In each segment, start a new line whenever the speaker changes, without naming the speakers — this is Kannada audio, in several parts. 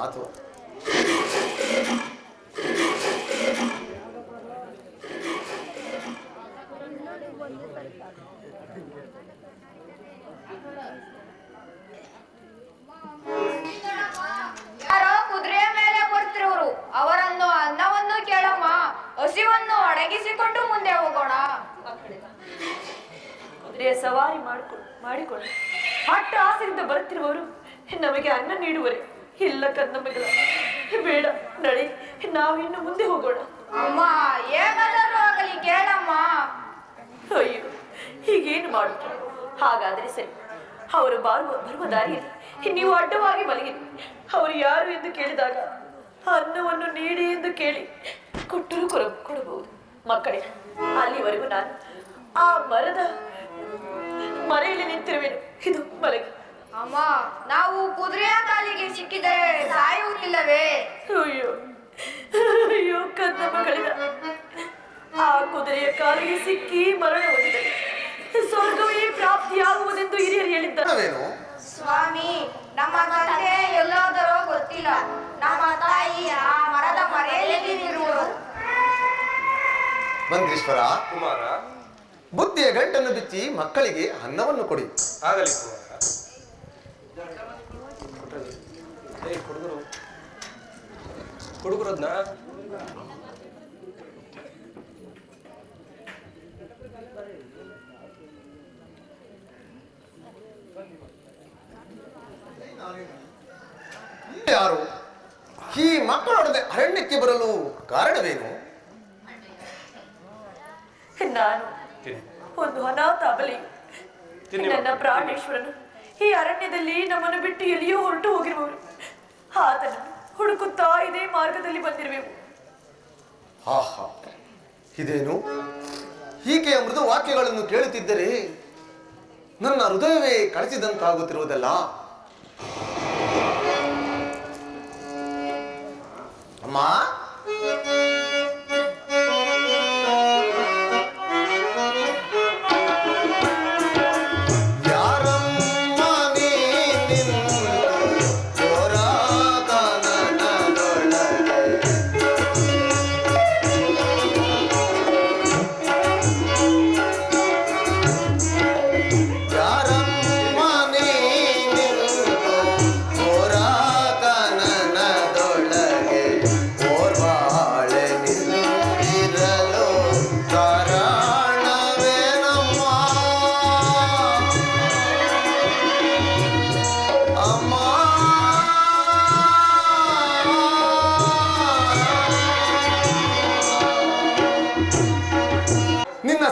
ಮಾತು.
ಯಾರೋ ಕುದುರೆಯ ಮೇಲೆ ಬರ್ತಿರೋರು, ಅವರನ್ನು ಅನ್ನವನ್ನು ಕೇಳಮ್ಮ, ಹಸಿವನ್ನು ಅಡಗಿಸಿಕೊಂಡು ಮುಂದೆ ಹೋಗೋಣ.
ಕುದುರೆಯ ಸವಾರಿ ಮಾಡಿಕೊಂಡು ಹಟ್ಟ ಆಸೆಯಿಂದ ಬರುತ್ತಿರುವವರು ನಮಗೆ ಅನ್ನ ನೀಡುವರೆ. ಇಲ್ಲ ಕನ್ನಮಗಳ, ಬೇಡ, ನಡಿ, ನಾವಿನ್ನು ಮುಂದೆ ಹೋಗೋಣ.
ಅಮ್ಮ, ಹೇಗಾದರೂ ಆಗಲಿ ಕೇಳಮ್ಮ.
ಅಯ್ಯೋ, ಹೀಗೇನು ಮಾಡುತ್ತ? ಹಾಗಾದರೆ ಸರಿ, ಅವರು ಬರುವ ದಾರಿಯಲ್ಲಿ ನೀವು ಅಡ್ಡವಾಗಿ ಮಲಗಿರಿ. ಅವರು ಯಾರು ಎಂದು ಕೇಳಿದಾಗ ಅನ್ನವನ್ನು ನೀಡಿ ಎಂದು ಕೇಳಿ ಕೊಟ್ಟರೂ ಕೊಡಬಹುದು. ಮಕ್ಕಳೇ, ಅಲ್ಲಿವರೆಗೂ ನಾನು ಆ ಮನೆಯಲ್ಲಿ ನಿಂತಿರುವೆನು. ಇದು ಮಲಗಿ.
ಅಮ್ಮ, ನಾವು ಕುದುರೆಯ ಕಾಲಿಗೆ ಸಿಕ್ಕಿದರೆ ಸಾಯುವುದಿಲ್ಲವೇ?
ಅಯ್ಯೋ ಅಯ್ಯೋ ಕನ್ನ ಮಗಳಿದ, ಆ ಕುದುರೆಯ ಕಾಲಿಗೆ ಸಿಕ್ಕಿ ಮರಣ ಹೊಂದಿದೆ. ಸ್ವರ್ಗವೇ ಪ್ರಾಪ್ತಿಯಾಗುವುದೆಂದು ಹಿರಿಯರು ಹೇಳಿದ್ದಾರೆ.
ಸ್ವಾಮಿ, ನಮ್ಮ ತಂದೆ ಎಲ್ಲಾದರೋ ಗೊತ್ತಿಲ್ಲ. ನಮ್ಮ ತಾಯಿ ಆ ಮರದ ಮರೆಯಲ್ಲಿ ನಿರುವರು.
ಮಂತ್ರೀಶ್ವರ
ಕುಮಾರ,
ಬುದ್ಧಿಯ ಗಂಟನ್ನು ಬಿಚ್ಚಿ ಮಕ್ಕಳಿಗೆ ಅನ್ನವನ್ನು ಕೊಡಿ.
ಆಗಲಿ ಕುಮಾರ. ಹುಡುಗರದ್ನ
ಯಾರು ಈ ಮಕ್ಕಳೊಡನೆ ಅರಣ್ಯಕ್ಕೆ ಬರಲು ಕಾರಣವೇನು?
ನಾನು ಒಂದು ಅನಾಥ ಅಬಲಿ. ನನ್ನ ಪ್ರಾಣೇಶ್ವರನು ಈ ಅರಣ್ಯದಲ್ಲಿ ನಮ್ಮನ್ನು ಬಿಟ್ಟು ಎಲ್ಲಿಯೋ ಹೊರಟು ಹೋಗಿರುವವರು. ಆತನ ಹುಡುಕುತ್ತಾ ಇದೇ ಮಾರ್ಗದಲ್ಲಿ ಬಂದಿರುವೆವು.
ಆಹಾ, ಇದೇನು ಹೀಗೆ ಮೃದು ವಾಕ್ಯಗಳನ್ನು ಕೇಳುತ್ತಿದ್ದರೆ ನನ್ನ ಹೃದಯವೇ ಕಳಚಿದಂತಾಗುತ್ತಿರುವುದಲ್ಲ. ಅಮ್ಮ,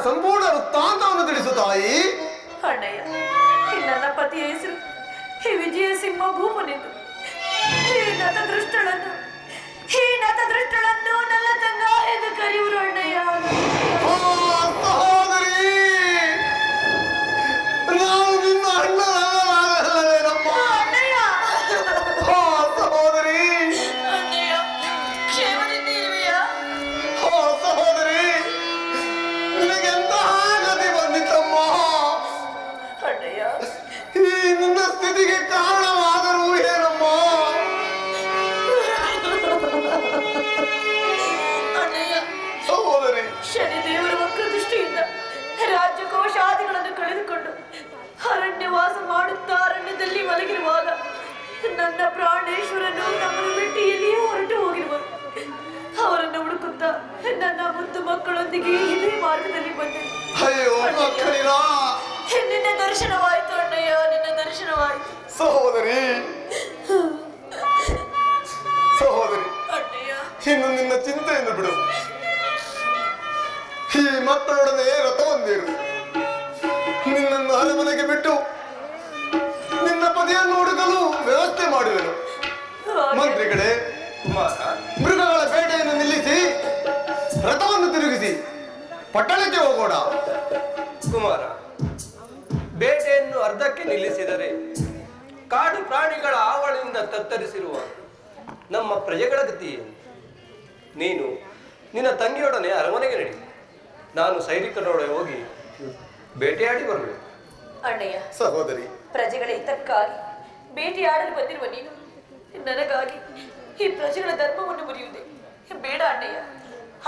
ಸಂಪೂರ್ಣ ವೃತ್ತಾಂತವನ್ನು ತಿಳಿಸು ತಾಯಿ.
ಅಣ್ಣಯ್ಯ, ನನ್ನ ಪತಿಯ ಹೆಸರು ವಿಜಯ ಸಿಂಹ ಭೂಮನೆಂದು. ಈ ನತದೃಷ್ಟಳನ್ನು ನನ್ನ ತಂಗ ಎಂದು ಕರೆಯುವರು ಅಣ್ಣಯ್ಯ.
ನಾವು ನಿನ್ನ ಅಣ್ಣವೇನಮ್ಮ? ಸಹೋದರಿ,
ಅಣ್ಣಯ್ಯ, ಕ್ಷೇಮದಿಂದ ಇರುವೆಯಾ?
ಸಹೋದರಿ, ನಿನಗೆಂತ ಗತಿ ಬಂದಿತ್ತಮ್ಮ?
ಅಣ್ಣಯ್ಯ,
ಈ ನಿನ್ನ ಸ್ಥಿತಿಗೆ ಕಾರಣವಾದರೂ ಏನಮ್ಮ?
ಅಣ್ಣಯ್ಯ,
ಸಹೋದರಿ,
ಶನಿದೇವರ ವಕ್ರದೃಷ್ಟಿಯಿಂದ ರಾಜ್ಯಕೋಶಾದಿಗಳನ್ನು ಕಳೆದುಕೊಂಡು ಅರಣ್ಯವಾಸ ಮಾಡುತ್ತಾ ಅರಣ್ಯದಲ್ಲಿ ಮಲಗಿರುವಾಗ ನನ್ನ ಪ್ರಾಣೇಶ್ವರನು ನಮ್ಮನ್ನು ಬಿಟ್ಟು ಎಲ್ಲಿಯೂ ಹೊರಟು ಹೋಗಿರುವರು. ಅವರನ್ನು ಹುಡುಕುತ್ತಾ ನನ್ನ ಮುದ್ದು ಮಕ್ಕಳೊಂದಿಗೆ ಇದೇ ಮಾರ್ಗದಲ್ಲಿ ಬಂದೆ.
ಅಯ್ಯೋ ಮಕ್ಕಳಿನ
ನಿನ್ನ ದರ್ಶನವಾಯಿತು ಅಣ್ಣಯ್ಯ, ನಿನ್ನ ದರ್ಶನವಾಯಿತು.
ಸಹೋದರಿ, ಸಹೋದರಿ,
ಅಣ್ಣಯ್ಯ,
ಇನ್ನು ನಿನ್ನ ಚಿಂತೆಯನ್ನು ಬಿಡು. ಈ ಮಕ್ಕಳೊಡನೆ ರಥವೊಂದಿರು. ನಿನ್ನನ್ನು ಅರಮನೆಗೆ ಬಿಟ್ಟು ನಿನ್ನ ಪತಿಯನ್ನು ಹುಡುಕಲು ವ್ಯವಸ್ಥೆ ಮಾಡುವೆನು. ಮಂತ್ರಿಗಳೇ,
ಕುಮಾರ,
ಮೃಗಗಳ ಬೇಟೆಯನ್ನು ನಿಲ್ಲಿಸಿ ರಥವನ್ನು ತಿರುಗಿಸಿ ಪಟ್ಟಣಕ್ಕೆ ಹೋಗೋಣ.
ಕುಮಾರ, ಬೇಟೆಯನ್ನು ಅರ್ಧಕ್ಕೆ ನಿಲ್ಲಿಸಿದರೆ ಕಾಡು ಪ್ರಾಣಿಗಳ ಆವಳಿಯಿಂದ ತತ್ತರಿಸಿರುವ ನಮ್ಮ ಪ್ರಜೆಗಳ ಗತಿ ಏನು? ನೀನು ನಿನ್ನ ತಂಗಿಯೊಡನೆ ಅರಮನೆಗೆ ನಡಿ. ನಾನು ಸೈನಿಕರೊಡನೆ ಹೋಗಿ ಬೇಟೆಯಾಡಿ ಬರುವೆ.
ಅಣ್ಣಯ್ಯ,
ಸಹೋದರಿ,
ಪ್ರಜೆಗಳ ಹಿತಕ್ಕಾಗಿ ಬೇಟೆಯಾಡಲು ಬಂದಿರುವ ನೀನು ನನಗಾಗಿ ಈ ಪ್ರಜೆಗಳ ಧರ್ಮವನ್ನು ಮುರಿಯುವುದೇ ಬೇಡ ಅಣ್ಣಯ್ಯ.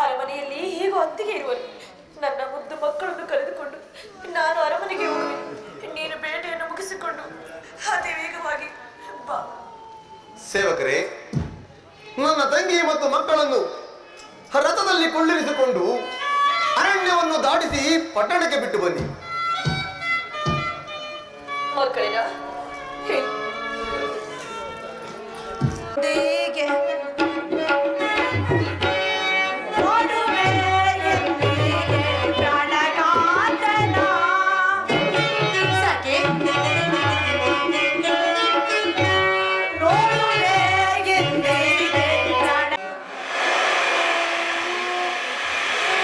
ಅರಮನೆಯಲ್ಲಿ ಹೇಗೋ ಅತ್ತಿಗೆ ಇರುವರು. ನನ್ನ ಮುದ್ದು ಮಕ್ಕಳನ್ನು ಕರೆದುಕೊಂಡು ನಾನು ಅರಮನೆಗೆ ಹೋಗುವೆ. ನೀನು ಬೇಟೆಯನ್ನು ಮುಗಿಸಿಕೊಂಡು ಅದೇ ವೇಗವಾಗಿ ಬಾ.
ಸೇವಕರೇ, ನನ್ನ ತಂಗಿ ಮತ್ತು ಮಕ್ಕಳನ್ನು ರಥದಲ್ಲಿ ಕೊಳ್ಳಿರಿಸಿಕೊಂಡು ಅರಣ್ಯವನ್ನು ದಾಟಿಸಿ ಪಟ್ಟಣಕ್ಕೆ ಬಿಟ್ಟು ಬನ್ನಿ.
ಮಕ್ಕಳಿನ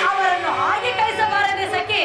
ಅವರನ್ನು ಹಾಗೆ ಕಳಿಸಬಾರದೆ ಸಖಿ.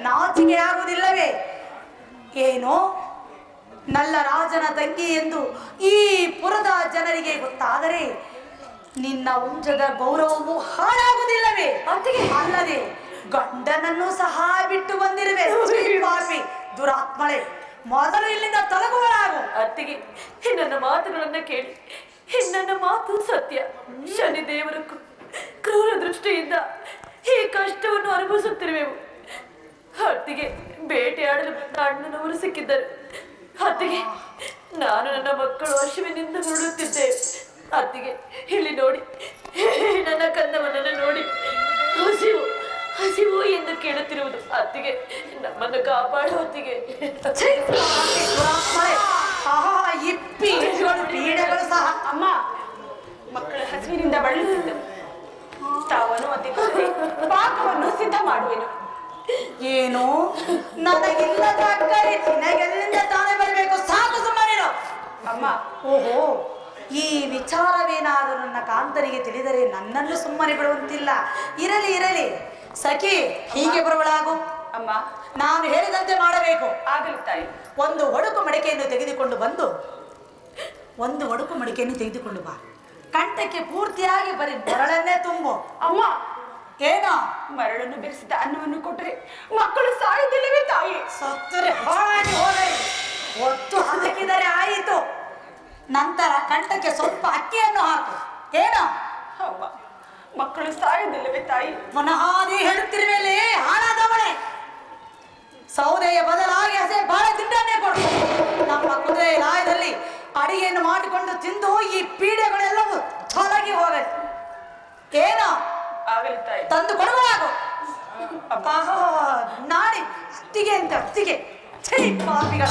ನಾಚಿಕೆ ಆಗುವುದಿಲ್ಲವೇ? ಏನೋ ನಲ್ಲ ರಾಜನ ತಂಗಿ ಎಂದು ಈ ಪುರದ ಜನರಿಗೆ ಗೊತ್ತಾದರೆ ನಿನ್ನ ವಂಶದ ಗೌರವವು ಹಾಳಾಗುವುದಿಲ್ಲವೇ? ಅಲ್ಲದೆ ಗಂಡನನ್ನು ಸಹ ಬಿಟ್ಟು ಬಂದಿರುವೆ. ಪಾಪಿ ದುರಾತ್ಮಳೆ, ಮೊದಲು ಇಲ್ಲಿಂದ ತೊಲಗುವಳಾಗು.
ಅತ್ತಿಗೆ, ನನ್ನ ಮಾತುಗಳನ್ನ ಕೇಳಿ. ನನ್ನ ಮಾತು ಸತ್ಯ. ಶನಿದೇವರ ಕ್ರೂರ ದೃಷ್ಟಿಯಿಂದ ಈ ಕಷ್ಟವನ್ನು ಅನುಭವಿಸುತ್ತಿರುವೆವು. ಅತ್ತಿಗೆ, ಬೇಟೆಯಾಡಲು ಬಂದ ಅಣ್ಣನವರು ಸಿಕ್ಕಿದ್ದರು. ಅತ್ತಿಗೆ, ನಾನು ನನ್ನ ಮಕ್ಕಳು ಹಸುವಿನಿಂದ ಹೊರಡುತ್ತಿದ್ದೇವೆ. ಅತ್ತಿಗೆ, ಇಲ್ಲಿ ನೋಡಿ, ನನ್ನ ಕಂದವನನ್ನು ನೋಡಿ. ಹಸಿವು ಹಸಿವು ಎಂದು ಕೇಳುತ್ತಿರುವುದು. ಅತ್ತಿಗೆ, ನಮ್ಮನ್ನು ಕಾಪಾಡು ಅತ್ತಿಗೆ.
ಪೀಡೆಗಳು ಸಹ
ಅಮ್ಮ, ಮಕ್ಕಳ ಹಸುವಿನಿಂದ ಬಳಲುತ್ತಿದ್ದರು. ತಾವನ್ನು ಒತ್ತಿಕೊಂಡೆ ಪಾಕವನ್ನು ಸಿದ್ಧ ಮಾಡುವೆನು.
ಏನು ನನಗಿಲ್ಲದ ಅಕ್ಕರೆ ನಿನಗೆಲ್ಲಿಂದ ತಾನೇ ಬರಬೇಕು? ಸಾಕು, ಸುಮ್ಮನಿರು.
ಅಮ್ಮ,
ಓಹೋ, ಈ ವಿಚಾರವೇನಾದರೂ ನನ್ನ ಕಾಂತನಿಗೆ ತಿಳಿದರೆ ನನ್ನನ್ನು ಸುಮ್ಮನೆ ಬಿಡುವಂತಿಲ್ಲ. ಇರಲಿ ಇರಲಿ ಸಖಿ, ಹೀಗೆ ಬರುವಳಾಗು.
ಅಮ್ಮ,
ನಾನು ಹೇಳಿದಂತೆ ಮಾಡಬೇಕು.
ಆಗಲಿ ತಾಯಿ.
ಒಂದು ಒಡುಕು ಮಡಿಕೆಯನ್ನು ತೆಗೆದುಕೊಂಡು ಬಾ. ಕಂಠಕ್ಕೆ ಪೂರ್ತಿಯಾಗಿ ಬರೀ ಮರಳನ್ನೇ ತುಂಬು.
ಅಮ್ಮ,
ಏನೋ
ಮರಳನ್ನು ಬೆರೆಸಿದ ಅನ್ನವನ್ನು ಕೊಟ್ಟರೆ ಮಕ್ಕಳು ಸಾಯುವುದಿಲ್ಲವೇ ತಾಯಿ?
ಸತ್ತರೆ ಹಾಳಾಗಿ ಹೋದರೆ ಒತ್ತು ಹಾಕಿದರೆ ಆಯಿತು. ನಂತರ ಕಂಠಕ್ಕೆ ಸ್ವಲ್ಪ ಅಕ್ಕಿಯನ್ನು ಹಾಕು. ಏನೋ
ಅಮ್ಮ, ಮಕ್ಕಳು ಸಾಯುವುದಿಲ್ಲವೇ ತಾಯಿ?
ಪುನಃ ನೀ ಹೇಳುತ್ತಿರುವೆಲೇ ಹಾಳಾದವಳೆ. ಸೌದೆಯ ಬದಲಾಗಿ ಹಸೆ ಬಾಳೆ ದಿಂಡನ್ನೇ ಕೊಡು. ನಮ್ಮ ಕುದುರೆ ಲಾಯದಲ್ಲಿ ಅಡಿಗೆಯನ್ನು ಮಾಡಿಕೊಂಡು ತಿಂದು ಈ ಪೀಡೆಗಳೆಲ್ಲವೂ ತೊಲಗಿ ಹೋಗಲಿ. ಏನೋ
ಆಗಲಿ ತಾಯಿ.
ತಂದು ಕೊಡುವಾಗು. ನಾಡಿ ಅತ್ತಿಗೆ ಛೀ ಪಾಪಿಗಳ.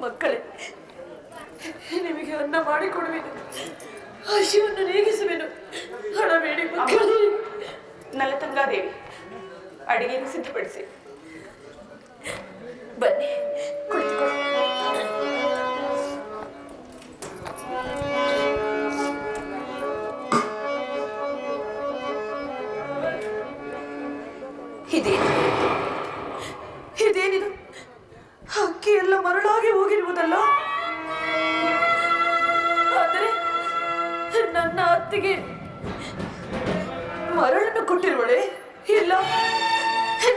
ಮಕ್ಕಳೇ, ನಿಮಗೆ ಅನ್ನ ಮಾಡಿಕೊಡುವೆನು, ಹಸಿವನ್ನು ನೀಗಿಸುವೆನು, ಹಣಬೇಡಿ ಮಕ್ಕಳೇ.
ನಲತಂಗಾದೇವಿ, ಅಡಿಗೆಯನ್ನು ಸಿದ್ಧಪಡಿಸಿ.
ಬನ್ನಿ, ಕುಳಿತುಕೊಳ್ಳಿ. ಇದೇನಿದು? ಅಕ್ಕಿ ಎಲ್ಲ ಮರಳಾಗಿ ಹೋಗಿರುವುದಲ್ಲ? ಆದರೆ ನನ್ನ ಅತ್ತಿಗೆ ಮರಳನ್ನು ಕೊಟ್ಟಿರುವಳೆ? ಇಲ್ಲ,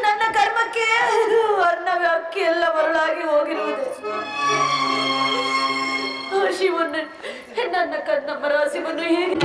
ನನ್ನ ಕರ್ಮಕ್ಕೆ ಅನ್ನವೇ ಅಕ್ಕಿ ಎಲ್ಲ ಮರಳಾಗಿ ಹೋಗಿರುವುದೇ. ಶಿವನು ನನ್ನ ಕನ್ನಮ್ಮ ರಾಸಿವನ್ನು ಹೇಗೆ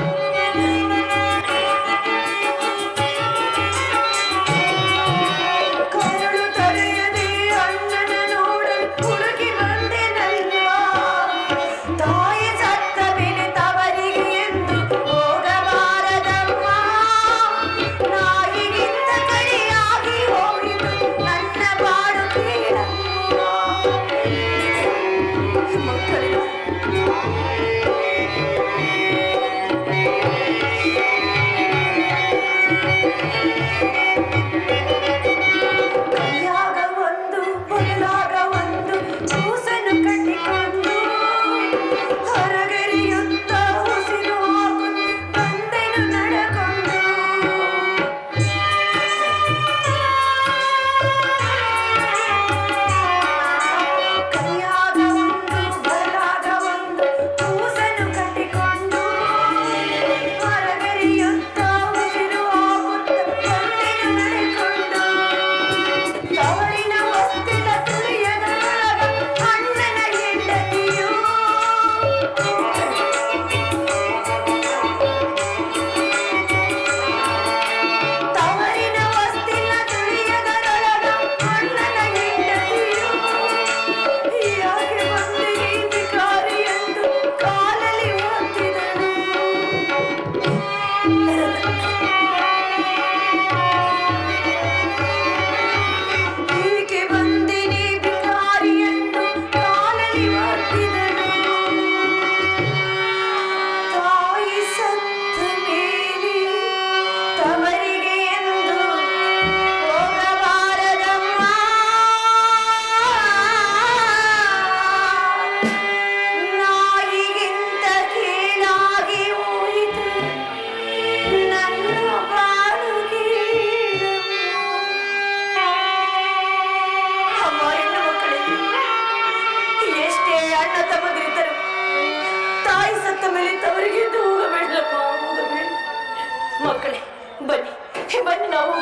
ಮಕ್ಕಳೇ, ಬನ್ನಿ ಬನ್ನಿ, ನಾವು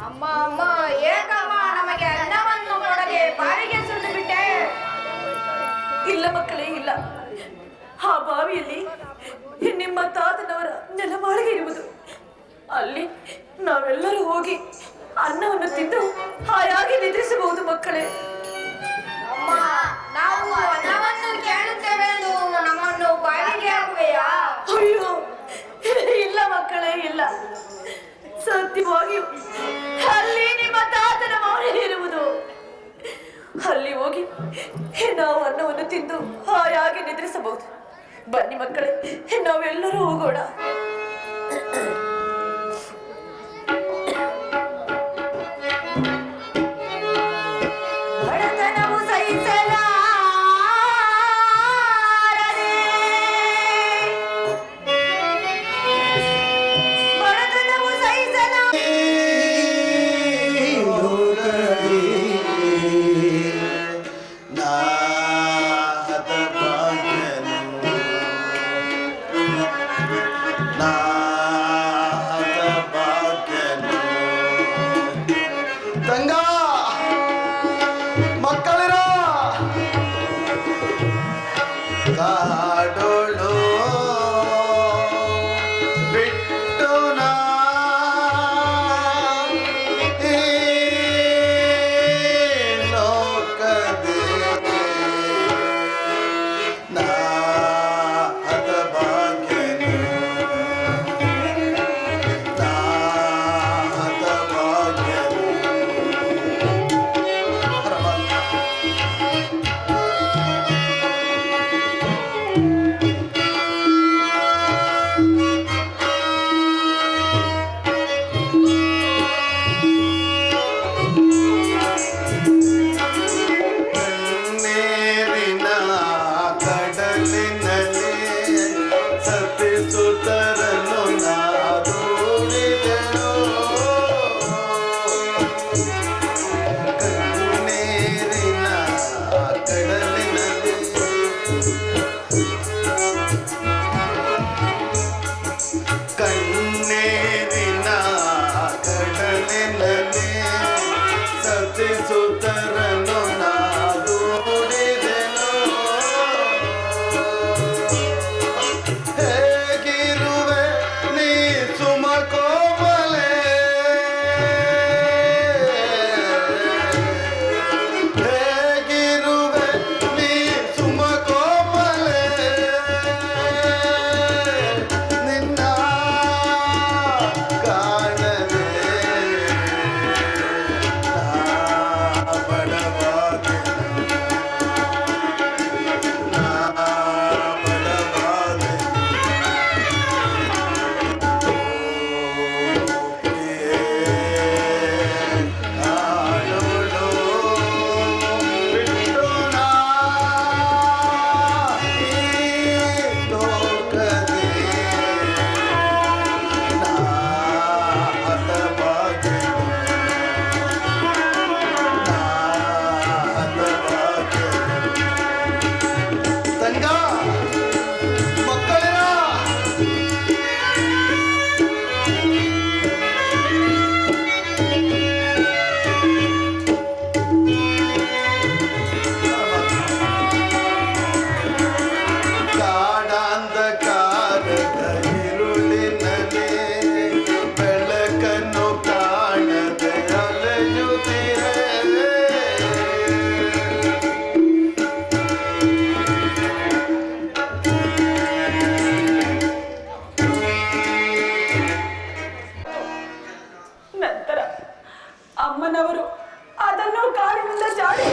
ಅಮ್ಮ ಅಮ್ಮ, ಏಕಮ್ಮ ನಮಗೆ ಅನ್ನವನ್ನು ಕೊಡದೆ ಬಾವಿಗೆ ಸುಟ್ಟು ಬಿಟ್ಟೆ.
ಇಲ್ಲ ಮಕ್ಕಳೇ, ಇಲ್ಲ. ಆ ಬಾವಿಯಲ್ಲಿ ನಿಮ್ಮ ತಾತನವರ ನೆಲಮಾಳಿಗೆ ಇರುವುದು. ಅಲ್ಲಿ ನಾವೆಲ್ಲರೂ ಹೋಗಿ ಅನ್ನವನ್ನು ತಿಂದು ಹಾಯಾಗಿ ನಿದ್ರಿಸಬಹುದು ಮಕ್ಕಳೇ.
ಅಮ್ಮ, ನಾವು ಅನ್ನವನ್ನು ಕೇಳುತ್ತೇವೆ ಎಂದು ನಮ್ಮನ್ನು ಬಾವಿಗೆ ಹಾಕುವೆಯಾ?
ಅಯ್ಯೋ, ಇಲ್ಲ ಮಕ್ಕಳೇ, ಇಲ್ಲ. ಸತ್ಯವಾಗಿಯೂ ಅಲ್ಲಿ ನಿಮ್ಮ ತಾತನ ಮೌನ ಇರುವುದು. ಅಲ್ಲಿ ಹೋಗಿ ನಾವು ಅನ್ನವನ್ನು ತಿಂದು ಹಾಯಾಗಿ ನಿದ್ರಿಸಬಹುದು. ಬನ್ನಿ ಮಕ್ಕಳೇ, ನಾವೆಲ್ಲರೂ ಹೋಗೋಣ.
ಬಡತನವು ಸಹಿಸಲಾರದೆ
ಸತಿಸುತ್ತರನ್ನು ನಾದೂಡಿದೆನು ಕಣ್ಣೀರಿನ ಕಡಲಿನಲ್ಲಿ ಕಣ್ಣೀರಿನ ಕಡಲಿನಲ್ಲಿ ಸತಿಸುತ್ತರನ್ನು ನಾದೂಡಿದೆನು ಹೇಗಿರುವೆ ನೀ ಸುಮಕೋಮಲೆ ಹೇಗಿರುವೆ ನೀ ಸುಮಕೋಮಲೆ ನಿನ್ನ ಕಾಣದೆ ನಾ ಬಡವಾದೆ ನಾ ಬಡವಾದೆ ಕಾಣೋಳು ಬಿಟ್ಟು ನಾ ಈ ಲೋಕದಿ ನಾ ಹತವಾದೆ ನಾ ಹತವಾದೆ ತಂಗ ಮಕ್ಕಳಿರ ಕಾಡಾಂಧಕಾರದ ഇരുಳಿನಲ್ಲಿ ಬೆಳಕನ್ನು ಕಾಣದೆ ಅಲೆಯುತ್ತಿರೆ
ನಂತರ ಅಮ್ಮನವರು ಅದನ್ನು ಕಾಲಿನಿಂದ ಜಾಡಿ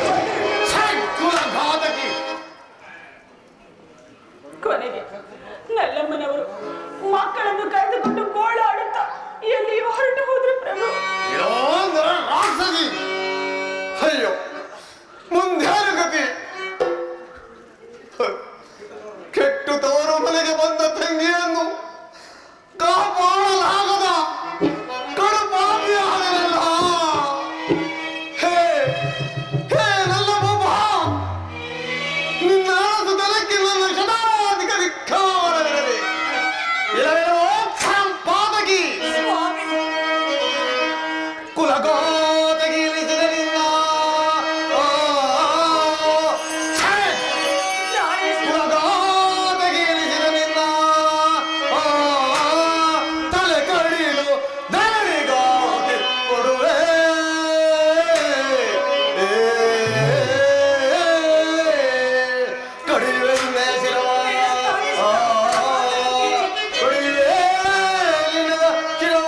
ಕುಲಘಾತಕಿ
ಕೊನೆಗೆ ನಲ್ಲಮ್ಮನವರು ಮಕ್ಕಳನ್ನು ಕರೆದುಕೊಂಡು ಗೋಳಾಡುತ್ತಾ ಎಲ್ಲಿಯೂ ಹೊರಟು ಹೋದ್ರು ಪ್ರಭು.
ಯಾಂದ್ರ ರಾಕ್ಷಸಿ ಅಯ್ಯೋ ಮುಂದೇನು ಗತಿ ಕೆಟ್ಟು ತವರು ಮನೆಗೆ ಬಂದ ತಂಗಿಯನ್ನು ಕಾಪಾಡಲಾಗದ ಕಡುಪಾಪಿಯಾದನಲ್ಲ ಹೇ ಹೇ ನನ್ನ ಬಾಬ ನಿನ್ನ ಸುತಲಕ್ಕೆ ನನ್ನ ಶತಾಧಿಕ ಧಿಕ್ಕಾರವಿರಲಿ ಇಲ್ಲವೇನೋ ಪಾದಕಿ ಕುಲಗೋತಗಿ ಇಳಿಸಿದ ನಿನ್ನ ಕುಲಗೋತಗಿ ಇಳಿಸಿದ ನಿನ್ನ ತಲೆ ಕಡಿದು ದರಿಗಾತಿ ಕೊಡುವೆ ಕಡಿವೆ ಶಿರವ ಕಡಿವೆ ನಿನ್ನ ಶಿರವ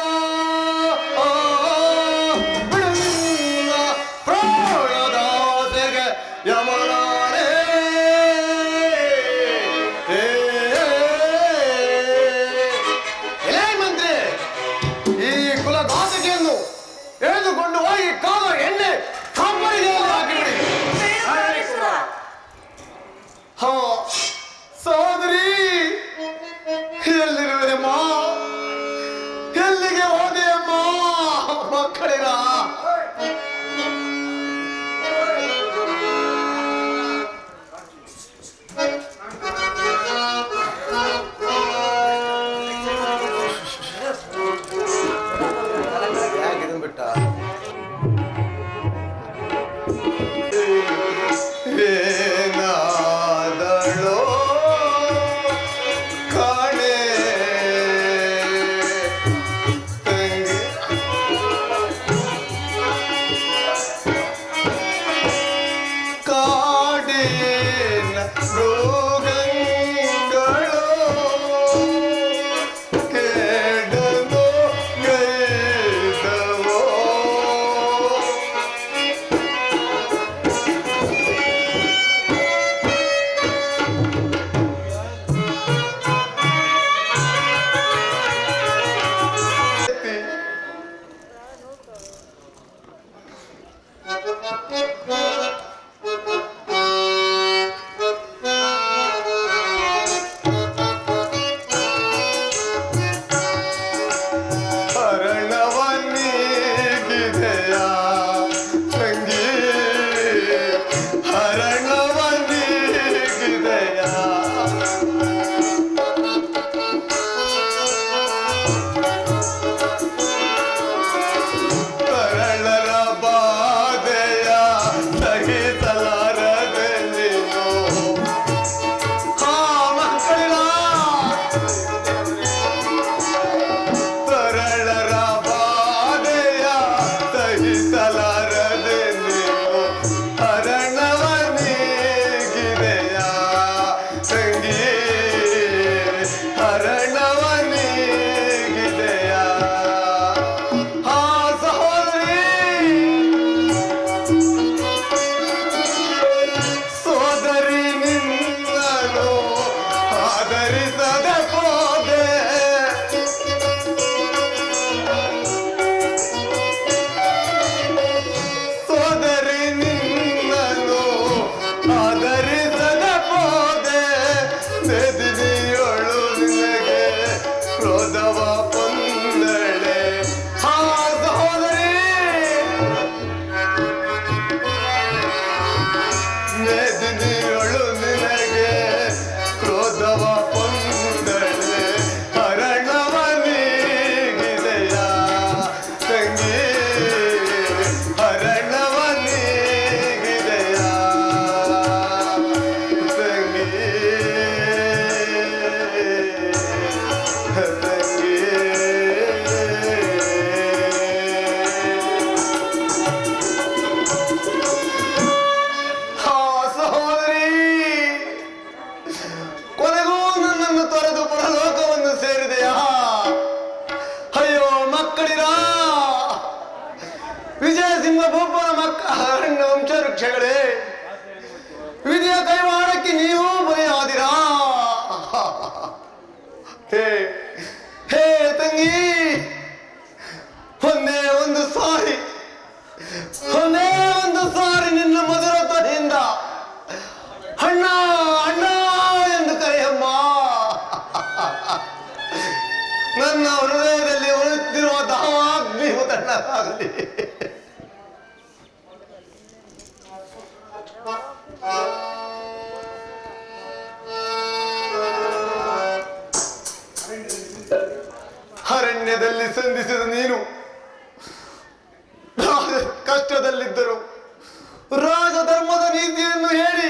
ಬಿಡುವಿನ ಪ್ರಾಣದಾಸೆಗೆ ಯಮನಾನೇ ಎಲೇ ಮಂತ್ರಿ ಈ ಕುಲಘಾತಕಿಯನ್ನು ಎಳೆದುಕೊಂಡು ಹೋಗಿ ಕಾಲ ಎಣ್ಣೆ ಕಂಬಳಿಗೆ ಹಾಕಿಬಿಡಿ ಹಾ ಸಹೋದರಿ ಎಲ್ಲಿರುವೆ ಅಮ್ಮ ಎಲ್ಲಿಗೆ ಹೋದೆ ಅಮ್ಮ ಮಕ್ಕಳಿರ
ಬಿಟ್ಟ
ಏನಾದಳೋ ಕಾಣೆ ಹರಣವನಿಗಿದೆಯ ಹಾ ಸಹೋದರಿ ಸೋದರಿ ನಿನ್ನನು ಆದರಿಸದೆ ಹೋದೆ ಸೋದರಿ ನಿನ್ನನು ಆದರಿಸದೆ ಹೋದೆ ಸೇದಿನಿಯೊಳು ನಿನಗೆ ಕ್ರೋಧವ ಬಂದಳೆ ಹಾ ಸಹೋದರಿ ಮೇದಿನಿಯೊಳು ನಿನಗೆ ಕ್ರೋಧವ ಬಂದಳೆ ಹರಣವನಿಗಿದೆಯ ತಂಗಿ ಹರಣವನಿಗಿದೆಯ ತಂಗಿ ಹಾ ಸಹೋದರಿ ಕೊನೆಗೂ ನನ್ನನ್ನು ತೊರೆದು ಪರಲೋಕವನ್ನು ಸೇರಿದೆಯಾ ಅಯ್ಯೋ ಮಕ್ಕಳಿರ ವಿಜಯ ಸಿಂಹ ಭೂಪನ ಅರಣ್ಯ ವಂಶ ವೃಕ್ಷಗಳೇ ವಿಜಯ ಕೈವಾಡಕ್ಕೆ ನೀವು ಬಲಿಯಾದಿರಾ ಹೇ ಹೇ ತಂಗಿ ಒಂದೇ ಒಂದು ಸಾರಿ ನಿನ್ನ ಮಧುರ ಧ್ವನಿಯಿಂದ ಅಣ್ಣ ಅಣ್ಣ ಎಂದು ಕರೆಯಮ್ಮ ನನ್ನ ಹೃದಯದಲ್ಲಿ ಉಳಿಯುತ್ತಿರುವ ದಾವಾಗ್ನಿಯು ತಣ್ಣಗಾಗಲಿ ಅರಣ್ಯದಲ್ಲಿ ಸಂಧಿಸಿದ ನೀನು ಕಷ್ಟದಲ್ಲಿದ್ದರು ರಾಜಧರ್ಮದ ನೀತಿಯನ್ನು ಹೇಳಿ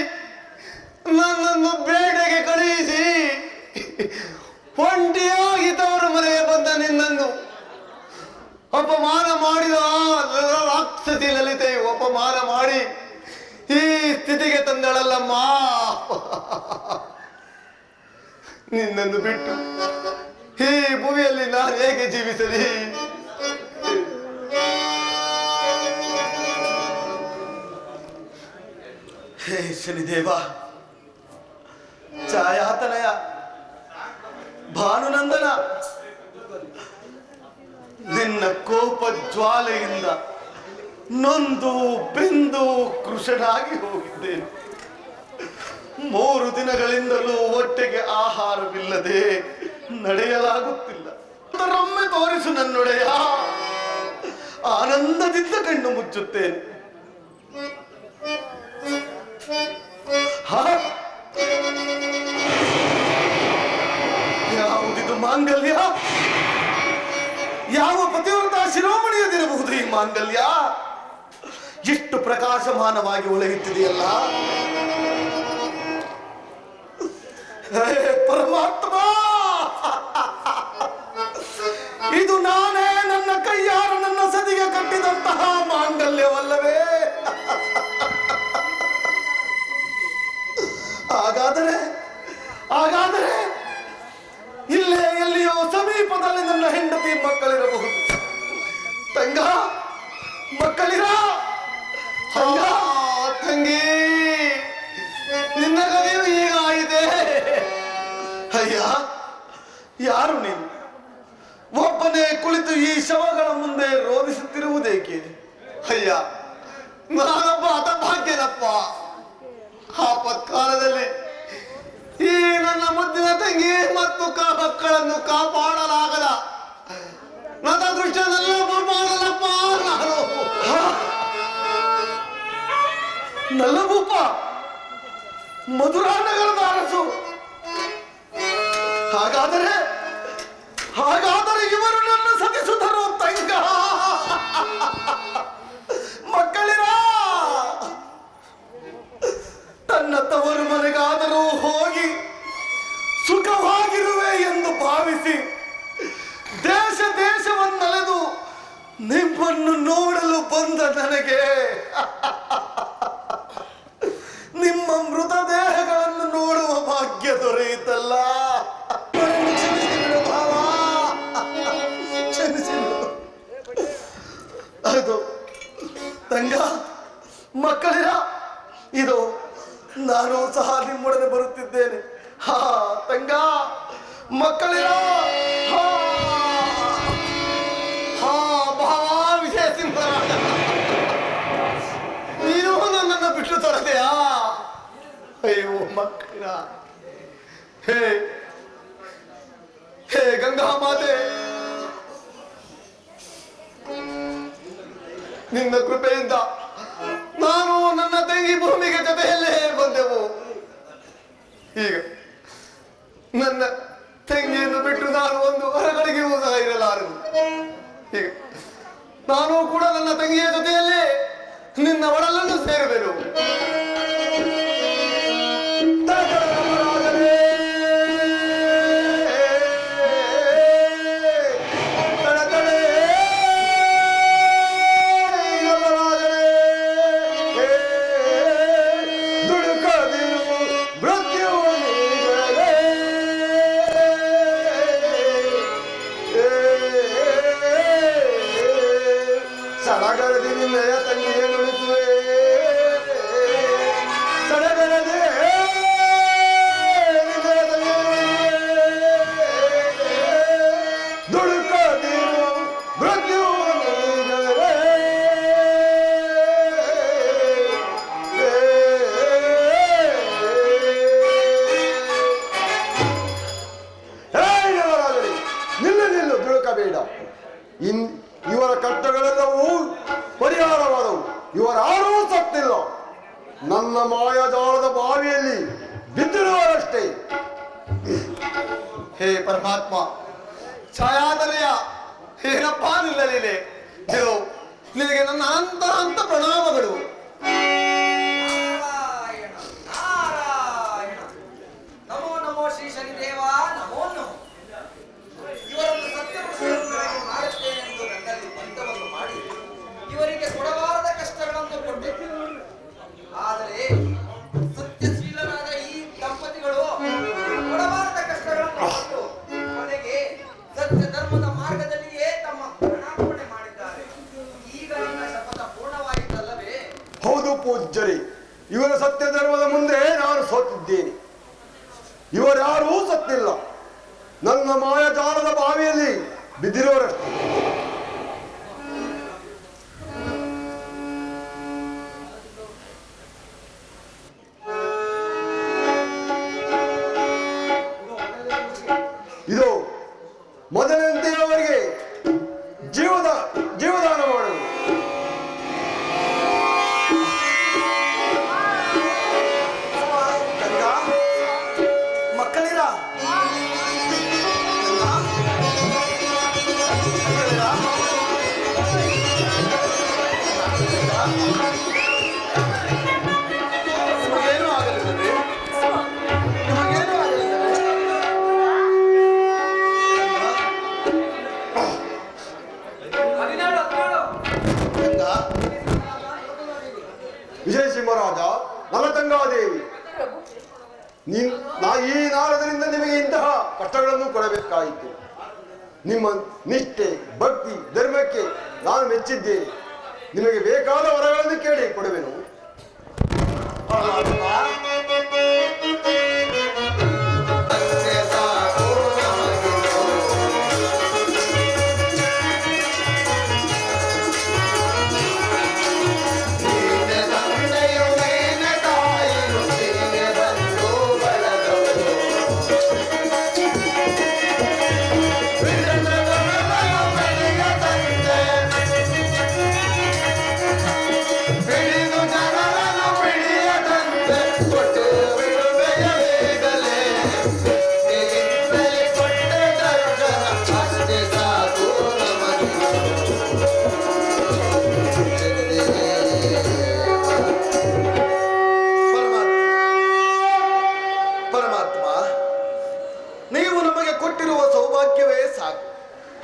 ನನ್ನನ್ನು ಬೇಟೆಗೆ ಕಳುಹಿಸಿ ಒಂಟಿಯಾಗಿ ತವರು ಮನೆಗೆ ಬಂದ ನಿನ್ನನ್ನು ಅಪಮಾನ ಮಾಡಿದ ರಾಕ್ಷಸಿ ಲಲಿತೆಯು ಅಪಮಾನ ಮಾಡಿ ಈ ಸ್ಥಿತಿಗೆ ತಂದಳಲ್ಲಮ್ಮ ನಿನ್ನನ್ನು ಬಿಟ್ಟು ಈ ಭೂಮಿಯಲ್ಲಿ ನಾನು ಹೇಗೆ ಜೀವಿಸಲಿ ಹೇ ಶನಿದೇವ ಛಾಯಾತನಯ ಭಾನುನಂದನ ನಿನ್ನ ಕೋಪ ಜ್ವಾಲೆಯಿಂದ ನೊಂದು ಬೆಂದು ಕೃಶನಾಗಿ ಹೋಗಿದ್ದೇನೆ 3 ದಿನಗಳಿಂದಲೂ ಹೊಟ್ಟೆಗೆ ಆಹಾರವಿಲ್ಲದೆ ನಡೆಯಲಾಗುತ್ತಿಲ್ಲ ರೊಮ್ಮೆ ತೋರಿಸು ನನ್ನೊಡೆಯ ಆನಂದದಿಂದ ಕಣ್ಣು ಮುಚ್ಚುತ್ತೇನೆ ಯಾವುದಿದು ಮಾಂಗಲ್ಯ ಯಾವ ಪತಿವ್ರತ ಶಿರೋಮಣಿಯದಿರಬಹುದು ಈ ಮಾಂಗಲ್ಯ ಎಷ್ಟು ಪ್ರಕಾಶಮಾನವಾಗಿ ಹೊಳೆಯುತ್ತಿದೆಯಲ್ಲ ಪರಮಾತ್ಮ ಇದು ನಾನೇ ನನ್ನ ಕೈಯಾರ ನನ್ನ ಸದಿಗೆ ಕಟ್ಟಿದಂತಹ ಮಾಂಗಲ್ಯವಲ್ಲವೇ ಹಾಗಾದರೆ ಇಲ್ಲೇ ಎಲ್ಲಿಯೋ ಸಮೀಪದಲ್ಲಿ ನನ್ನ ಹೆಂಡತಿ ಮಕ್ಕಳಿರಬಹುದು ತಂಗ ಮಕ್ಕಳಿರ ತಂಗಿ ನಿನ್ನ ಕಥೆಯು ಈಗ ಆಗಿದೆ ಅಯ್ಯ ಯಾರು ನೀನು ಒಬ್ಬನೇ ಕುಳಿತು ಈ ಶವಗಳ ಮುಂದೆ ರೋಧಿಸುತ್ತಿರುವುದೇಕೆ ಅಯ್ಯ ನಾನೊಬ್ಬ ಹತಭಾಗ್ಯನಪ್ಪ ಆಪತ್ಕಾಲದಲ್ಲಿ ಈ ನನ್ನ ಮುದ್ದಿನ ತಂಗಿ ಮತ್ತು ಮಕ್ಕಳನ್ನು ಕಾಪಾಡಲಾಗದ ನನ್ನ ದೃಶ್ಯನೆಲ್ಲ ಮಾಡಲಪ್ಪ ನಾನು ನಲ್ಲಭೂಪ ಮಧುರಾನಗರದ ಅರಸು ಹಾಗಾದರೆ ಇವರು ನನ್ನ ಸತಿಸುತ್ತರೋ ತಂಗ ಮಕ್ಕಳಿರ ತನ್ನ ತವರು ಮನೆಗಾದರೂ ಹೋಗಿ ಸುಖವಾಗಿರುವೆ ಎಂದು ಭಾವಿಸಿ ದೇಶವನ್ನಲೆದು ನಿಮ್ಮನ್ನು ನೋಡಲು ಬಂದ ನನಗೆ ನಿಮ್ಮ ಮೃತದೇಹಗಳನ್ನು ನೋಡುವ ಭಾಗ್ಯ ದೊರೆಯಿತಲ್ಲ. ಒಳ್ಳೆದು. ತಂಗ ಮಕ್ಕಳಿರ, ಇದು ನಾನು ಸಹ ನಿಮ್ಮೊಡನೆ ಬರುತ್ತಿದ್ದೇನೆ. ಹಾ ತಂಗ ಮಕ್ಕಳಿರ. ಹಾ ಹಾ ಭಾವ ವಿಜಯ ಸಿಂಹರಾಜ, ನೀನು ನನ್ನನ್ನು ಬಿಟ್ಟು ತೊರೆದೆಯಾ? ಅಯ್ಯೋ ಮಕ್ಕಳಿರ. ಹೇ ಹೇ ಗಂಗಾ ಮಾತೆ, ನಿನ್ನ ಕೃಪೆಯಿಂದ ನಾನು ನನ್ನ ತಂಗಿ ಭೂಮಿಗೆ ಜೊತೆಯಲ್ಲೇ ಬಂದೆವು. ಈಗ ನನ್ನ ತಂಗಿಯನ್ನು ಬಿಟ್ಟು ನಾನು ಒಂದು ಹೊರಗಡೆಗೂ ಸಹ ಇರಲಾರದು. ಈಗ ನಾನು ಕೂಡ ನನ್ನ ತಂಗಿಯ ಜೊತೆಯಲ್ಲೇ ನಿನ್ನ ಒಡಲನ್ನು ಸೇರುವೆನು. ಸಡಗರದಿ ನಿನ್ನಯ ತಂಗಿಯ ನುಡಿಸುವೆ, ಸಡಗರದಿ ನಿನ್ನಯ ತಂಗಿಯ ದುಡುಕದಿರು ಮೃತ್ಯು ನೀಗವೇ. ನಿಲ್ಲು ನಿಲ್ಲು, ದುಡುಕಬೇಡ. ಇವರ ಕಷ್ಟಗಳೆಲ್ಲವೂ ಪರಿಹಾರವಾದವು. ಇವರಾರೂ ಸತ್ತಿಲ್ಲ, ನನ್ನ ಮಾಯಾಜಾಲದ ಬಾವಿಯಲ್ಲಿ ಬಿದ್ದಿರುವರಷ್ಟೇ. ಹೇ ಪರಮಾತ್ಮ, ಛಾಯಾತಲೆಯ ಏನಪ್ಪ ನಿಲ್ಲಲಿದೆ. ನಿನಗೆ ನನ್ನ ಅನಂತ ಪ್ರಣಾಮಗಳು.
ನಾರಾಯಣ ನಾರಾಯಣ, ನಮೋ ನಮೋ ಶ್ರೀ ಶನಿದೇವ, ನಮೋ ನಮೋ. ಇವರನ್ನು ಸತ್ಯಪುರುಷರನ್ನಾಗಿ ಮಾಡುತ್ತೇನೆ ಎಂದು ನನ್ನಲ್ಲಿ ಬಂಧವನ್ನು ಮಾಡಿ ಇವರಿಗೆ ಕೊಡಬಾರದ ಕಷ್ಟಗಳನ್ನು ಕೊಟ್ಟೆ. ಆದರೆ ಸತ್ಯಶೀಲನಾದ ಈ ದಂಪತಿಗಳು ಕೊಡಬಾರದ ಕಷ್ಟಗಳನ್ನು ಕೊಟ್ಟು ಕೊನೆಗೆ ಸತ್ಯ ಧರ್ಮದ ಮಾರ್ಗದಲ್ಲಿಯೇ ತಮ್ಮ ಪ್ರಾಣಾರ್ಪಣೆ ಮಾಡಿದ್ದಾರೆ. ಈಗ ನನ್ನ ಶಪಥ ಪೂರ್ಣವಾಯಿತಲ್ಲವೇ?
ಹೌದು ಪೂಜ್ಯರೇ, ಇವರ ಸತ್ಯ ಧರ್ಮದ ಮುಂದೆ ನಾನು ಸೋತಿದ್ದೇನೆ. ಇವರ್ಯಾರೂ ಸತ್ತಿಲ್ಲ, ನನ್ನ ಮಾಯಾಜಾಲದ ಬಾವಿಯಲ್ಲಿ ಬಿದ್ದಿರುವರಷ್ಟೇ. ಇದು ಮೊದಲಂತೆ ಅವರಿಗೆ ಜೀವದಾನ ಮಾಡುವುದು. ಮಕ್ಕಳಿರ, ನಿಮಗೇನು ಆಗಲಿಲ್ಲವೇ? ನಿಮಗೇನು ಆಗಲಿಲ್ಲವೇ? ವಿಜಯ ಸಿಂಹರಾಜ, ನಲತಂಗಾದೇವಿ, ಈ ನಾಳದಿಂದ ನಿಮಗೆ ಇಂತಹ ಕಷ್ಟಗಳನ್ನು ಕೊಡಬೇಕಾಯಿತು. ನಿಮ್ಮ ನಿಷ್ಠೆ, ಭಕ್ತಿ, ಧರ್ಮಕ್ಕೆ ನಾನು ಮೆಚ್ಚಿದ್ದೇನೆ. ನಿಮಗೆ ಬೇಕಾದ ವರಗಳನ್ನು ಕೇಳಿ ಕೊಡುವೆನು.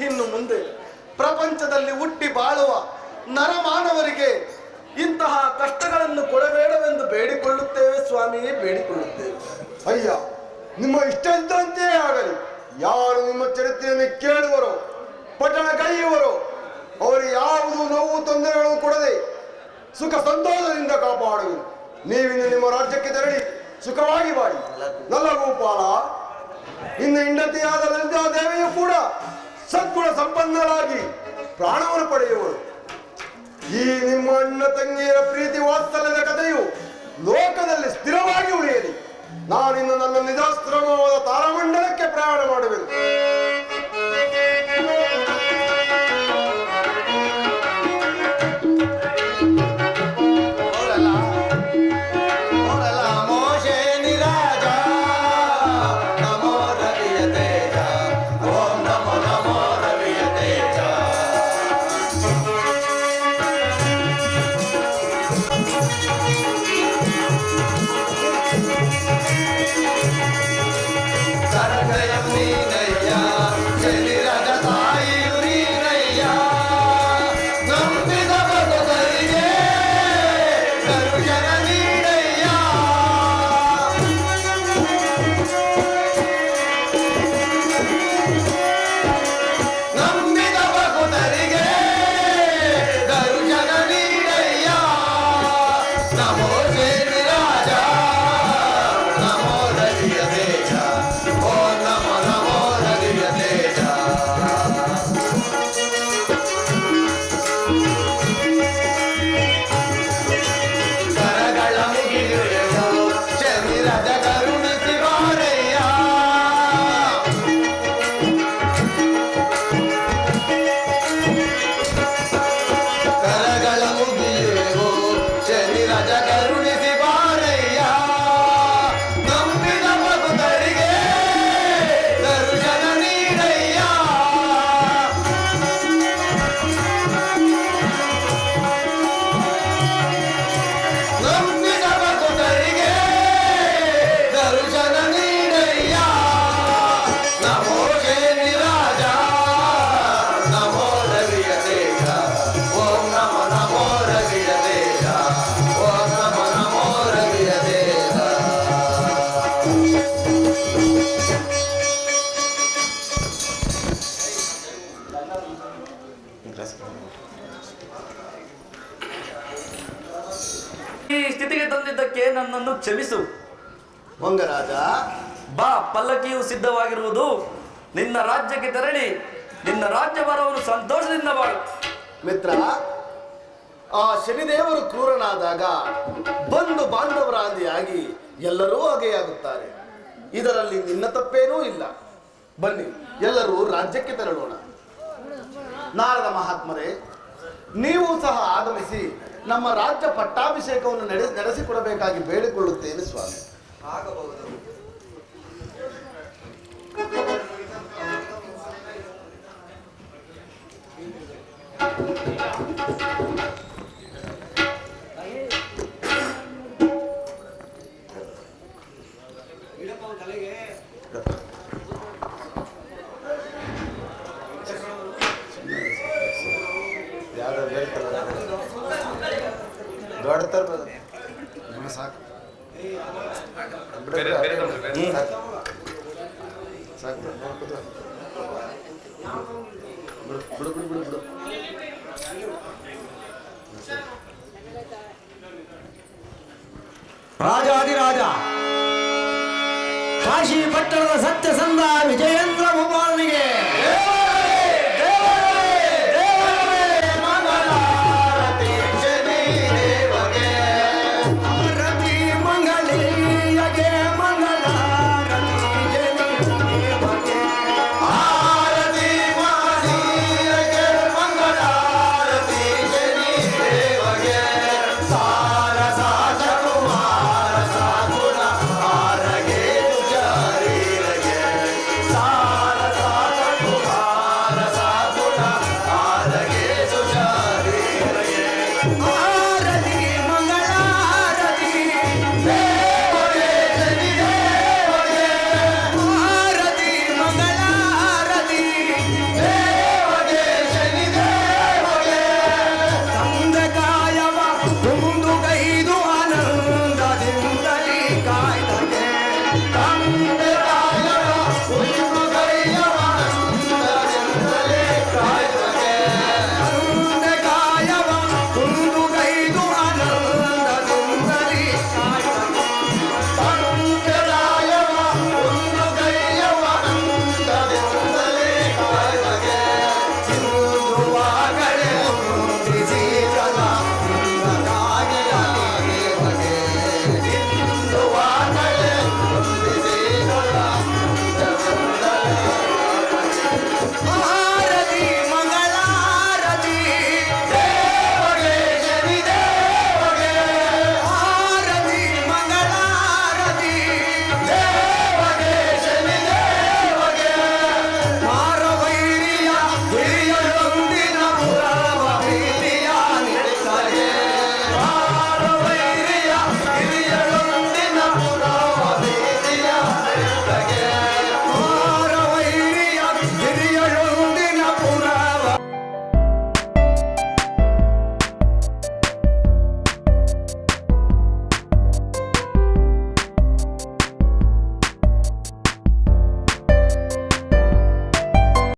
ಇನ್ನು ಮುಂದೆ ಪ್ರಪಂಚದಲ್ಲಿ ಹುಟ್ಟಿ ಬಾಳುವ ನರಮಾನವರಿಗೆ ಇಂತಹ ಕಷ್ಟಗಳನ್ನು ಕೊಡಬೇಡವೆಂದು ಬೇಡಿಕೊಳ್ಳುತ್ತೇವೆ ಸ್ವಾಮಿ, ಬೇಡಿಕೊಳ್ಳುತ್ತೇವೆ. ಅಯ್ಯ, ನಿಮ್ಮ ಇಷ್ಟ ಇದ್ದಂತೆಯೇ ಆಗಲಿ. ಯಾರು ನಿಮ್ಮ ಚರಿತ್ರೆಯನ್ನು ಕೇಳುವರೋ, ಪಟ್ಟಣ ಕಳೆಯುವರೋ ಅವರಿಗೆ ಯಾವುದು ನೋವು ತೊಂದರೆಗಳನ್ನು ಕೊಡದೆ ಸುಖ ಸಂತೋಷದಿಂದ ಕಾಪಾಡುವುದು. ನೀವಿನ್ನು ನಿಮ್ಮ ರಾಜ್ಯಕ್ಕೆ ತೆರಳಿ ಸುಖವಾಗಿ ಬಾಳಿ. ನಲ್ಲಗೋಪಾಲ, ಇನ್ನು ಹೆಂಡತಿಯಾದ ಲಲಿತಾದೇವಿಯು ಕೂಡ ಸದ್ಗುಣ ಸಂಪನ್ನರಾಗಿ ಪ್ರಾಣವನ್ನು ಪಡೆಯುವಳು. ಈ ನಿಮ್ಮ ಅಣ್ಣ ತಂಗಿಯರ ಪ್ರೀತಿ ವಾತ್ಸಲ್ಯದ ಕಥೆಯು ಲೋಕದಲ್ಲಿ ಸ್ಥಿರವಾಗಿ ಉಳಿಯಲಿ. ನಾನಿನ್ನು ನನ್ನ ನಿಜಾಶ್ರಮವಾದ ತಾರಾಮಂಡಲಕ್ಕೆ ಪ್ರಯಾಣ ಮಾಡುವೆನು.
ಈ ಸ್ಥಿತಿಗೆ ತಂದಿದ್ದಕ್ಕೆ ನನ್ನನ್ನು ಕ್ಷಮಿಸು.
ಮಂಗರಾಜ,
ಬಾ, ಪಲ್ಲಕ್ಕಿಯು ಸಿದ್ಧವಾಗಿರುವುದು. ನಿನ್ನ ರಾಜ್ಯಕ್ಕೆ ತೆರಳಿ ನಿನ್ನ ರಾಜ್ಯಭಾರವನ್ನು ಸಂತೋಷದಿಂದ ಬಾಳು.
ಮಿತ್ರ, ಆ ಶನಿದೇವರು ಕ್ರೂರನಾದಾಗ ಬಂಧು ಬಾಂಧವರಾದಿಯಾಗಿ ಎಲ್ಲರೂ ಹಾಗೆಯಾಗುತ್ತಾರೆ. ಇದರಲ್ಲಿ ನಿನ್ನ ತಪ್ಪೇನೂ ಇಲ್ಲ. ಬನ್ನಿ, ಎಲ್ಲರೂ ರಾಜ್ಯಕ್ಕೆ ತೆರಳೋಣ. ನಾರದ ಮಹಾತ್ಮರೇ, ನೀವು ಸಹ ಆಗಮಿಸಿ ನಮ್ಮ ರಾಜ್ಯ ಪಟ್ಟಾಭಿಷೇಕವನ್ನು ನಡೆಸಿಕೊಡಬೇಕಾಗಿ ಬೇಡಿಕೊಳ್ಳುತ್ತೇನೆ ಸ್ವಾಮಿ.
ಆಗಬಹುದು.
ದೊಡ್ಡ ತರ್ಬೋದು ಸಾಕು ಸಾಕು ಬಿಡು ಬಿಡು ಬಿಡು ಬಿಡು.
ರಾಜಾದಿರಾಜ ಕಾಶಿ ಪಟ್ಟಣದ ಸತ್ಯಸಂಧ ವಿಜಯೇಂದ್ರ ಭೂಪಾಲನಿಗೆ